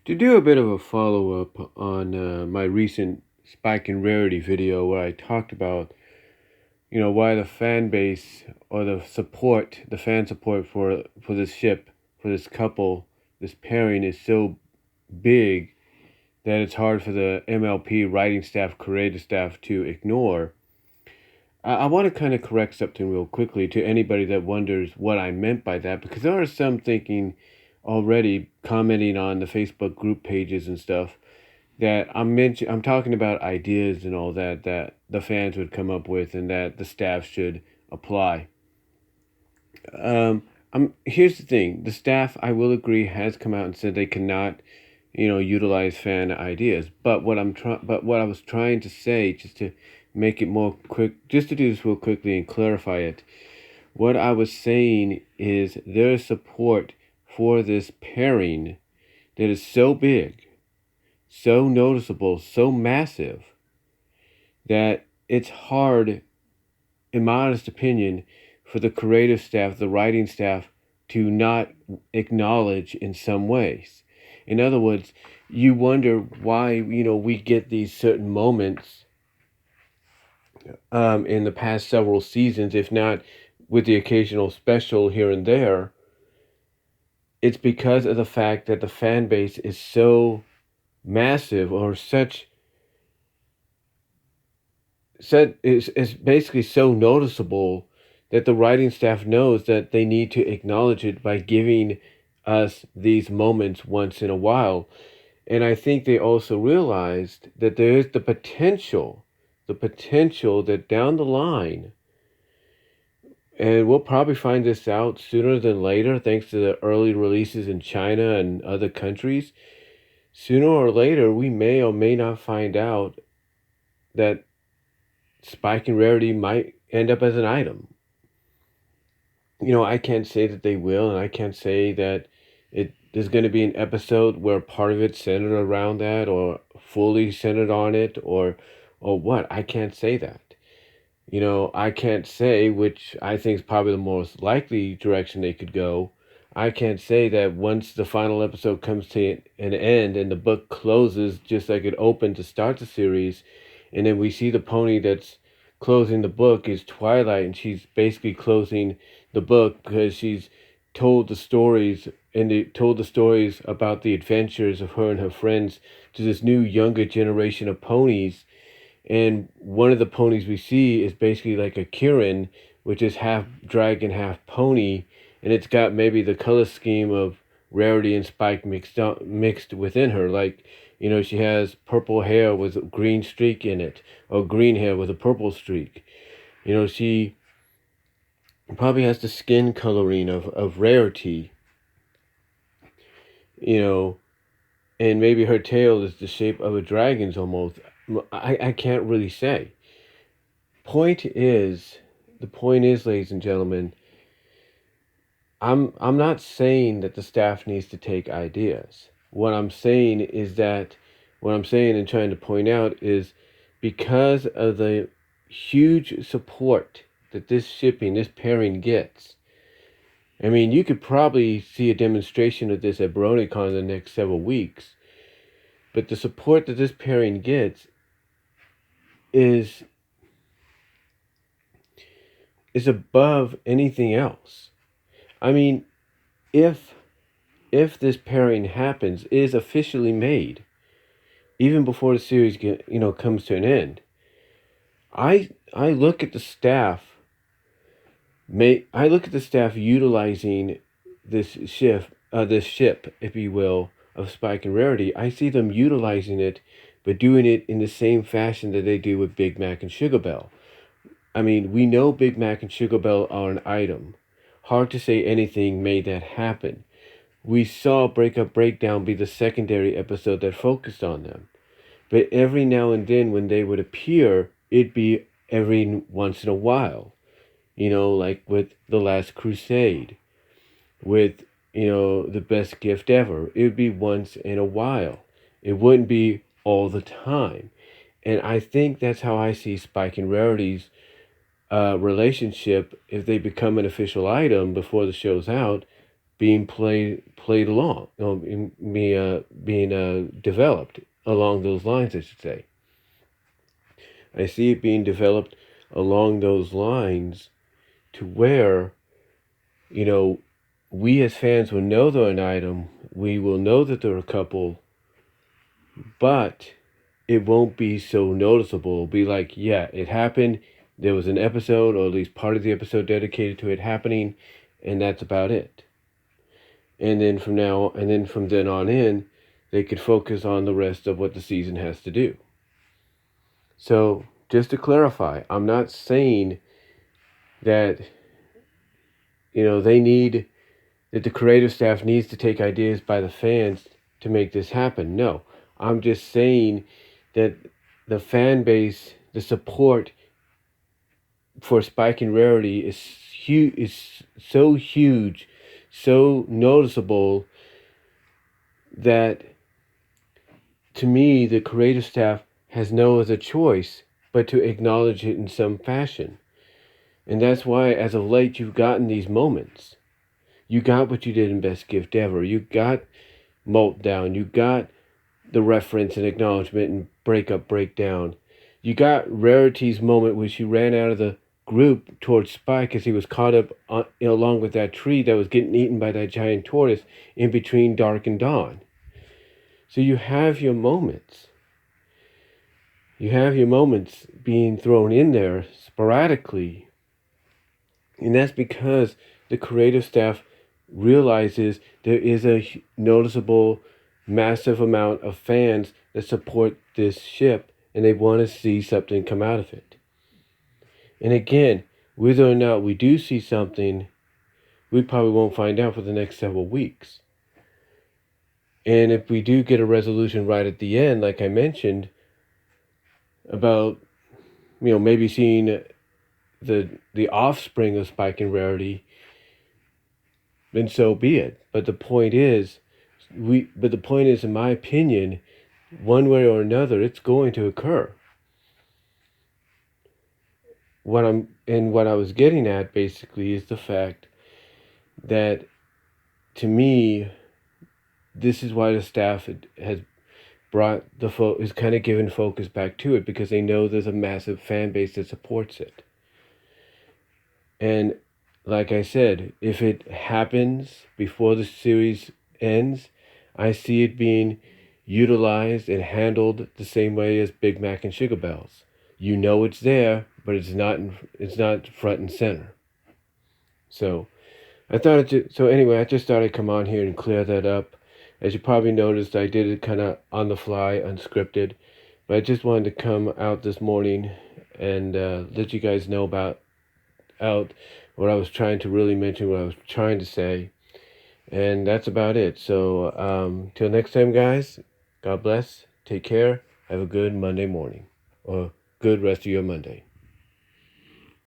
To do a bit of a follow-up on my recent Spike in Rarity video where I talked about, why the fan base or the fan support for this ship, for this couple, this pairing is so big that it's hard for the MLP writing staff, creative staff to ignore. I want to kind of correct something real quickly to anybody that wonders what I meant by that, because there are some thinking already, commenting on the Facebook group pages and stuff, that I'm talking about ideas and all that the fans would come up with and that the staff should apply. Here's the thing: the staff, I will agree, has come out and said they cannot, utilize fan ideas. But what I was trying to say, just to make it more quick, just to do this real quickly and clarify it, what I was saying is there is support for this pairing that is so big, so noticeable, so massive, that it's hard, in my honest opinion, for the creative staff, the writing staff, to not acknowledge in some ways. In other words, you wonder why, we get these certain moments in the past several seasons, if not with the occasional special here and there. It's because of the fact that the fan base is so massive, or is basically so noticeable, that the writing staff knows that they need to acknowledge it by giving us these moments once in a while. And I think they also realized that there is the potential that down the line, and we'll probably find this out sooner than later, thanks to the early releases in China and other countries. Sooner or later, we may or may not find out that Spike and Rarity might end up as an item. I can't say that they will, and I can't say that there's going to be an episode where part of it's centered around that, or fully centered on it, or what. I can't say that. I can't say, which I think is probably the most likely direction they could go. I can't say that once the final episode comes to an end and the book closes just like it opened to start the series, and then we see the pony that's closing the book is Twilight, and she's basically closing the book because she's told the stories, and they told the stories about the adventures of her and her friends to this new younger generation of ponies. And one of the ponies we see is basically like a Kirin, which is half dragon, half pony, and it's got maybe the color scheme of Rarity and Spike mixed within her. Like, she has purple hair with a green streak in it, or green hair with a purple streak. She probably has the skin coloring of Rarity, and maybe her tail is the shape of a dragon's almost. I can't really say. Point is, the point is, ladies and gentlemen, I'm not saying that the staff needs to take ideas. What I'm saying and trying to point out is, because of the huge support that this pairing gets. I mean, you could probably see a demonstration of this at BronyCon in the next several weeks. But the support that this pairing gets is above anything else. I mean, if this pairing happens, is officially made, even before the series comes to an end, I look at the staff. I look at the staff utilizing this ship, if you will, of Spike and Rarity. I see them utilizing it, but doing it in the same fashion that they do with Big Mac and Sugar Bell. I mean, we know Big Mac and Sugar Bell are an item. Hard to say anything made that happen. We saw Breakup Breakdown be the secondary episode that focused on them. But every now and then when they would appear, it'd be every once in a while. Like with The Last Crusade, with, The Best Gift Ever. It would be once in a while. It wouldn't be all the time. And I think that's how I see Spike and Rarity's relationship, if they become an official item before the show's out, being played along, being developed along those lines, I should say. I see it being developed along those lines to where, we as fans will know they're an item, we will know that they're a couple, but it won't be so noticeable. It'll be like, yeah, it happened. There was an episode, or at least part of the episode dedicated to it happening, and that's about it. And then from then on in, they could focus on the rest of what the season has to do. So, just to clarify, I'm not saying that, that the creative staff needs to take ideas by the fans to make this happen. No, I'm just saying that the fan base, the support for Spike and Rarity is so huge, so noticeable, that to me the creative staff has no other choice but to acknowledge it in some fashion. And that's why as of late you've gotten these moments. You got what you did in Best Gift Ever. You got Meltdown. You got the reference and acknowledgement and breakdown. You got Rarity's moment where she ran out of the group towards Spike as he was caught up along with that tree that was getting eaten by that giant tortoise in between dark and dawn. So you have your moments. You have your moments being thrown in there sporadically. And that's because the creative staff realizes there is a noticeable, massive amount of fans that support this ship, and they want to see something come out of it. And again, whether or not we do see something, we probably won't find out for the next several weeks. And if we do get a resolution right at the end, like I mentioned, about, maybe seeing the offspring of Spike and Rarity, then so be it. But the point is, in my opinion, one way or another, it's going to occur. What I was getting at basically is the fact that, to me, this is why the staff has brought is kind of given focus back to it, because they know there's a massive fan base that supports it. And like I said, if it happens before the series ends, I see it being utilized and handled the same way as Big Mac and Sugar Bells. You know it's there, but it's not front and center. So I just thought I'd come on here and clear that up. As you probably noticed, I did it kind of on the fly, unscripted, but I just wanted to come out this morning and let you guys know about what I was trying to really mention, what I was trying to say. And that's about it. So till next time, guys, God bless, take care, have a good Monday morning, or good rest of your Monday.